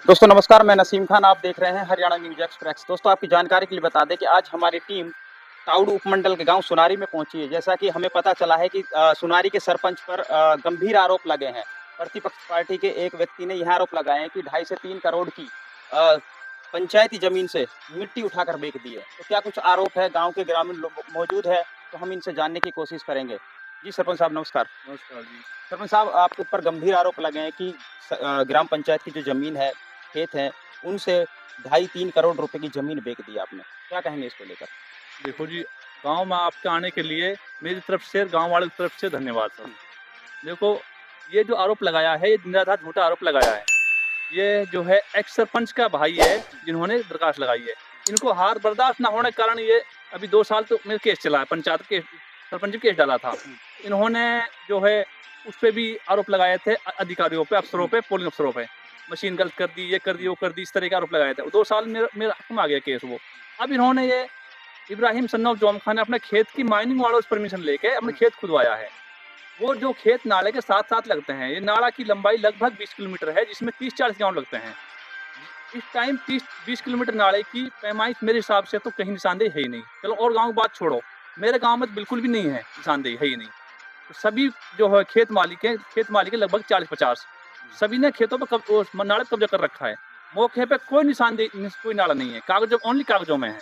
दोस्तों नमस्कार, मैं नसीम खान। आप देख रहे हैं हरियाणा न्यूज एक्सप्रेस। दोस्तों आपकी जानकारी के लिए बता दें कि आज हमारी टीम ताउड़ उपमंडल के गांव सुनारी में पहुंची है। जैसा कि हमें पता चला है कि सुनारी के सरपंच पर गंभीर आरोप लगे हैं। प्रतिपक्ष पार्टी के एक व्यक्ति ने यह आरोप लगाए हैं कि 2.5 से 3 करोड़ की अ, पंचायती जमीन से मिट्टी उठाकर बेच दी है। तो क्या कुछ आरोप है? गाँव के ग्रामीण लोग मौजूद है, तो हम इनसे जानने की कोशिश करेंगे। जी सरपंच साहब नमस्कार। नमस्कार जी। सरपंच साहब, आपके ऊपर गंभीर आरोप लगे हैं कि ग्राम पंचायत की जो जमीन है, खेत हैं, उनसे 2.5-3 करोड़ रुपए की ज़मीन बेच दी आपने। क्या कहेंगे इसको लेकर? देखो जी, गाँव में आपके आने के लिए मेरी तरफ से, गाँव वालों की तरफ से धन्यवाद सर। देखो, ये जो आरोप लगाया है, ये निराधार झूठा आरोप लगाया है। ये जो है एक्स सरपंच का भाई है, जिन्होंने दरखास्त लगाई है। इनको हार बर्दाश्त ना होने के कारण ये अभी 2 साल तो मेरा केस चला है, पंचायत केस, सरपंच केस डाला था। इन्होंने जो है उस पे भी आरोप लगाए थे, अधिकारियों पे, अफसरों पे, पोलिंग अफसरों पे। मशीन गलत कर दी, ये कर दी, वो कर दी, इस तरह के आरोप लगाए थे। 2 साल मेरा मेरा हक में आ गया केस वो। अब इन्होंने ये इब्राहिम सन्नौर जोम खान ने अपने खेत की माइनिंग वालों से परमिशन लेके अपने खेत खुदवाया है। वो जो खेत नाले के साथ-साथ लगते हैं, ये नाला की लंबाई लगभग 20 किलोमीटर है, जिसमें 30-40 गाँव लगते हैं। इस टाइम 30-20 किलोमीटर नाले की पैमाइश मेरे हिसाब से तो कहीं निशानदेही है ही नहीं। चलो और गाँव की बात छोड़ो, मेरे गाँव में तो बिल्कुल भी नहीं है, निशानदेही है ही नहीं। तो सभी जो है खेत मालिक है लगभग 40-50, सभी ने खेतों पे नाले पे कब्जा कर रखा है। मौके पे कोई निशानदेही, कोई नाला नहीं है, ओनली कागजों में है।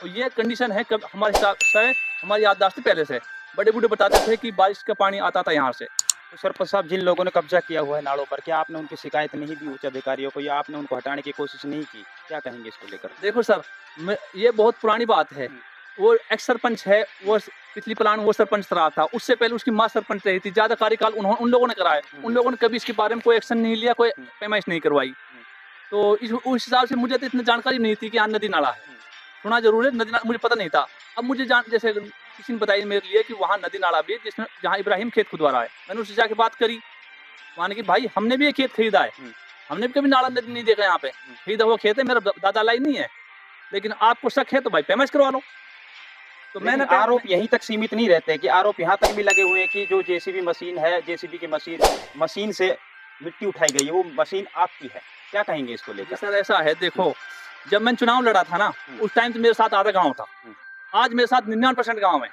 तो ये कंडीशन है, कब हमारे हिसाब से, हमारी याददाश्त पहले से बड़े बूढ़े बताते थे कि बारिश का पानी आता था यहाँ से। तो सरपंच साहब, जिन लोगों ने कब्जा किया हुआ है नालों पर, क्या आपने उनकी शिकायत नहीं दी उच्च अधिकारियों को, या आपने उनको हटाने की कोशिश नहीं की? क्या कहेंगे इसको लेकर? देखो सर, ये बहुत पुरानी बात है। वो एक्स सरपंच है, वो पिछली प्लान वो सरपंच रहा था, उससे पहले उसकी माँ सरपंच रही थी। ज़्यादा कार्यकाल उन लोगों ने कराया। उन लोगों ने कभी इसके बारे में कोई एक्शन नहीं लिया, कोई पैमाइश नहीं करवाई। तो उस हिसाब से मुझे तो इतनी जानकारी नहीं थी कि यहाँ नदी नाला है। सुना जरूर है, नदी नाला मुझे पता नहीं था। अब मुझे जैसे किसी ने बताई मेरे लिए कि वहाँ नदी नाला भी है, जिसमें जहाँ इब्राहिम खेत खुदवा रहा है। मैंने उससे जाके बात करी, माने कि भाई हमने भी ये खेत खरीदा है, हमने भी कभी नाला नदी नहीं देखा यहाँ पे। खरीदा हुआ खेत है, मेरा दादा लाई नहीं है, लेकिन आपको शक है तो भाई पैमाइश करवा लो। तो मैंने आरोप यहीं तक सीमित नहीं रहते कि आरोप यहाँ तक भी लगे हुए हैं कि जो जेसीबी मशीन है, जेसीबी की मशीन से मिट्टी उठाई गई है, वो मशीन आपकी है। क्या कहेंगे इसको लेकर? सर ऐसा है, देखो, जब मैंने चुनाव लड़ा था ना, उस टाइम तो मेरे साथ आधा गांव था। आज मेरे साथ 99% गांव है,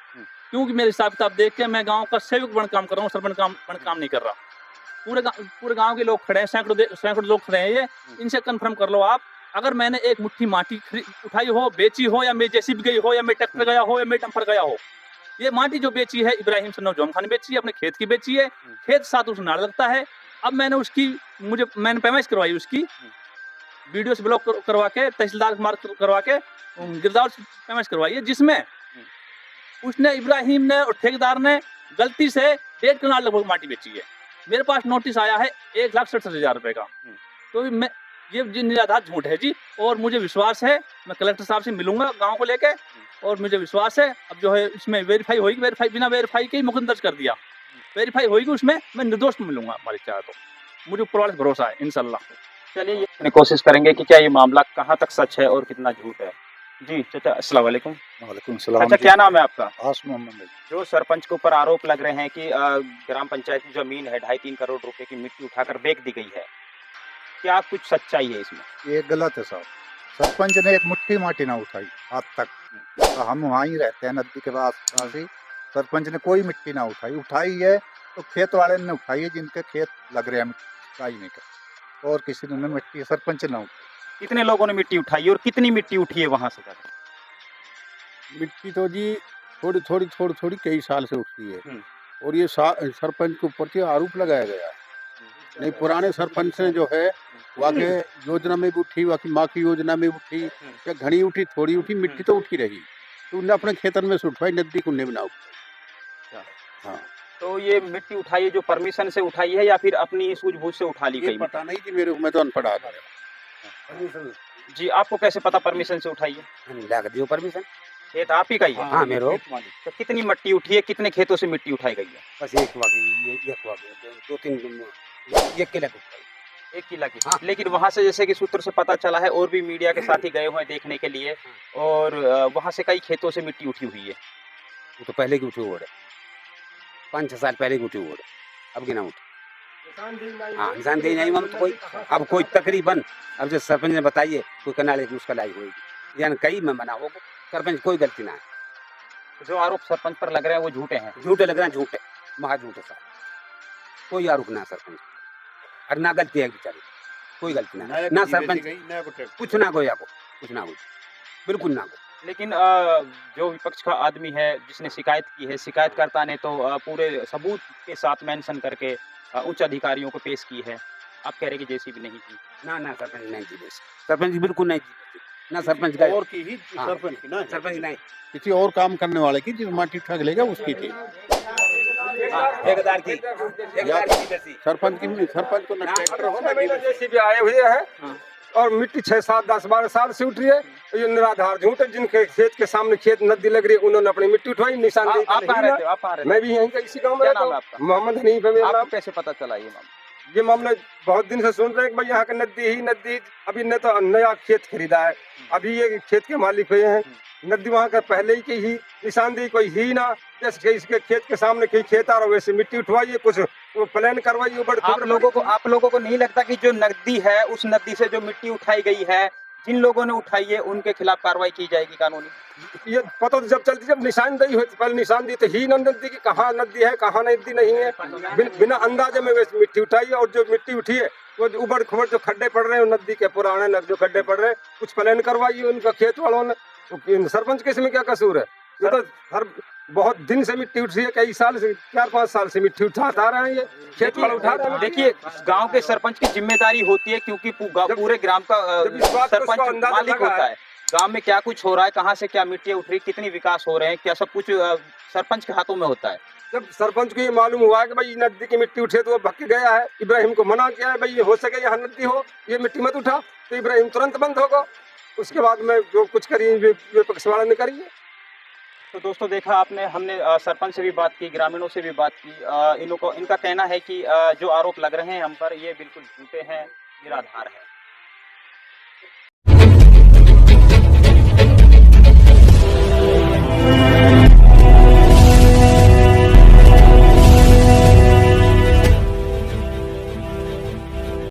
क्योंकि मेरे हिसाब किताब देख के मैं गांव का सेवक बन काम कर रहा हूँ, सरपंच काम नहीं कर रहा। पूरे गांव के लोग खड़े हैं, सैकड़ों लोग खड़े हैं। ये इनसे कंफर्म कर लो आप, अगर मैंने एक मुट्ठी माटी उठाई हो, बेची हो, या मैं जेसीबी गई हो, या मैं ट्रैक्टर गया हो, या मैं डंपर गया हो, ये माटी जो बेची है इब्राहिम सन्नौर जोम खान ने बेची है, अपने खेत की बेची है। खेत साथ उस नाला लगता है। अब मैंने पैमाइश करवाई उसकी, वीडियो से ब्लॉक करवा के, तहसीलदार मार्क करवा के, गिरदावर से पैमाइश करवाई है, जिसमें उसने, इब्राहिम ने और ठेकेदार ने गलती से 1.5 कनाल लगभग माटी बेची है। मेरे पास नोटिस आया है 1,67,000 रुपए का। तो मैं ये निराधार झूठ है जी, और मुझे विश्वास है, मैं कलेक्टर साहब से मिलूंगा गांव को लेके, और मुझे विश्वास है अब जो है इसमें वेरीफाई होगी, बिना वेरीफाई के ही मुकदमा दर्ज कर दिया। वेरीफाई होगी, उसमें मैं निर्दोष मिलूंगा, हमारी चाह तो मुझे ऊपर वाले से भरोसा है इंशाल्लाह। चलिए, ये कोशिश करेंगे कि क्या ये मामला कहाँ तक सच है और कितना झूठ है। जी चाचा, अस्सलाम वालेकुम। वालेकुम सलाम। अच्छा, क्या नाम है आपका? आस मोहम्मद। जो सरपंच के ऊपर आरोप लग रहे हैं कि ग्राम पंचायत की जमीन है, 2.5-3 करोड़ रुपए की मिट्टी उठाकर बेच दी गई है, क्या कुछ सच्चाई है इसमें? ये गलत है साहब। सरपंच ने एक मुट्ठी माटी ना उठाई आज तक। तो हम वहाँ ही रहते हैं, नदी के पास ही। सरपंच ने कोई मिट्टी ना उठाई है तो खेत वाले ने उठाई है, जिनके खेत लग रहे हैं मिट्टी नहीं कर, और किसी ने मिट्टी, सरपंच ना उठाई। कितने लोगों ने मिट्टी उठाई और कितनी मिट्टी उठी है वहां से? मिट्टी तो जी थोड़ी कई साल से उठती है, और ये सरपंच के ऊपर से आरोप लगाया गया है। नहीं, पुराने सरपंच ने जो है वाके योजना में भी उठी, वाकी माँ की योजना में उठी, या घनी उठी, थोड़ी उठी, मिट्टी तो उठी रही, तो उन्हें अपने खेतन में से उठवाई, नदी को नहीं बनाओ। हाँ, तो ये मिट्टी उठाई है जो परमिशन से उठाई है, या फिर अपनी सूझबूझ से उठा ली गई? पता नहीं जी, मेरे को, मैं तो अनपढ़ आदमी हूं। जी, आपको कैसे पता परमिशन से उठाई है? परमिशन खेत आप ही का ही है? हाँ, मेरे। तो कितनी मिट्टी उठी है, कितने खेतों से मिट्टी उठाई गई है? बस एक दो तीन, 1 किलो 1 किला की। हाँ। लेकिन वहां से, जैसे कि सूत्र से पता चला है, और भी मीडिया के साथी गए हुए हैं देखने के लिए, और वहां से कई खेतों से मिट्टी उठी हुई है। वो तो पहले की उठी हुई है, 5-6 साल पहले की उठी हुई है, अब की ना उठी। हाँ निशानदेही नहीं हम तो कोई अब कोई तकरीबन अब जो सरपंच ने बताइए कोई कनाले की उसका लाई होगी यानी कई में बना होगा सरपंच कोई गलती ना है। जो आरोप सरपंच पर लग रहे हैं वो झूठे हैं। झूठे लग रहे हैं झूठे महा झूठे साहब कोई आरोप ना सरपंच और ना गलती है बेचारी कोई गलती ना सरपंच कुछ ना कोई आपको कुछ ना कोई बिल्कुल ना कोई। लेकिन जो विपक्ष का आदमी है जिसने शिकायत की है शिकायतकर्ता ने तो पूरे सबूत के साथ मेंशन करके उच्च अधिकारियों को पेश की है। आप कह रहे कि जेसीबी नहीं की। ना सरपंच नहीं की सरपंच बिल्कुल नहीं की ना सरपंच का और की ही हाँ, सरपंच की ना सरपंच नहीं किसी और काम करने वाले की जो माटी ठग लेगा उसकी थी। ठेकेदार की जैसी सरपंच तो न ट्रैक्टर हो ना जेसीबी आए हुए हैं और मिट्टी 6, 7, 10, 12 साल से उठ रही है। ये निराधार झूठ है। जिनके खेत के सामने खेत नदी लग रही है उन्होंने अपनी मिट्टी उठवाई निशानदेही। आप कहाँ रहते हो? आप कहाँ रहते हो? मैं भी यहीं का इसी गांव में रहता हूँ। मोहम्मद हनीफ है मेरा नाम। आपको कैसे पता चला ये मामला? ये मामला बहुत दिन से सुन रहे हैं कि भाई यहाँ का नदी ही नदी। अभी ने तो नया खेत खरीदा है, अभी ये खेत के मालिक हुए हैं। नदी वहाँ का पहले ही की ही निशानदेही कोई ही ना, जैसे इसके खेत के सामने कहीं खेत आ रहा वैसे मिट्टी उठवाइए, कुछ वो प्लान करवाइए। आप लोगों को नहीं लगता कि जो नदी है उस नदी से जो मिट्टी उठाई गई है जिन लोगों ने उठाई है उनके खिलाफ कार्रवाई की जाएगी कानूनी? ये पता तो जब चलती जब निशानदेही होती पहले निशानदेही तो ही नदी की कहाँ नदी है कहाँ नदी नहीं है। बिना अंदाजे में वैसे मिट्टी उठाई और जो मिट्टी उठी है वो उबड़ खुबड़ जो खड्डे पड़ रहे हैं नदी के पुराने जो खड्डे पड़ रहे हैं कुछ प्लान करवाइए उनका खेत वालों ने। सरपंच के इसमें क्या कसूर है? ये तो हर बहुत दिन से मिट्टी उठ रही है, कई साल से 4-5 साल से मिट्टी उठाता आ रहे हैं। ये खेत वाले उठा रहे हैं। देखिए गांव के सरपंच की जिम्मेदारी होती है क्योंकि पूरे ग्राम का सरपंच मालिक होता है। गांव में क्या कुछ हो रहा है, कहां से क्या मिट्टी उठ रही, कितनी विकास हो रहे हैं, क्या सब कुछ सरपंच के हाथों में होता है। जब सरपंच को ये मालूम हुआ है कि भाई नदी की मिट्टी उठे तो वो भटक गया है, इब्राहिम को मना किया है भाई ये हो सके यहाँ नदी हो ये मिट्टी मत उठा, तो इब्राहिम तुरंत बंद होगा। उसके बाद में जो कुछ करिए विपक्ष वाले ने करिए। तो दोस्तों देखा आपने, हमने सरपंच से भी बात की, ग्रामीणों से भी बात की। इनका कहना है कि जो आरोप लग रहे हैं हम पर ये बिल्कुल झूठे हैं, निराधार है।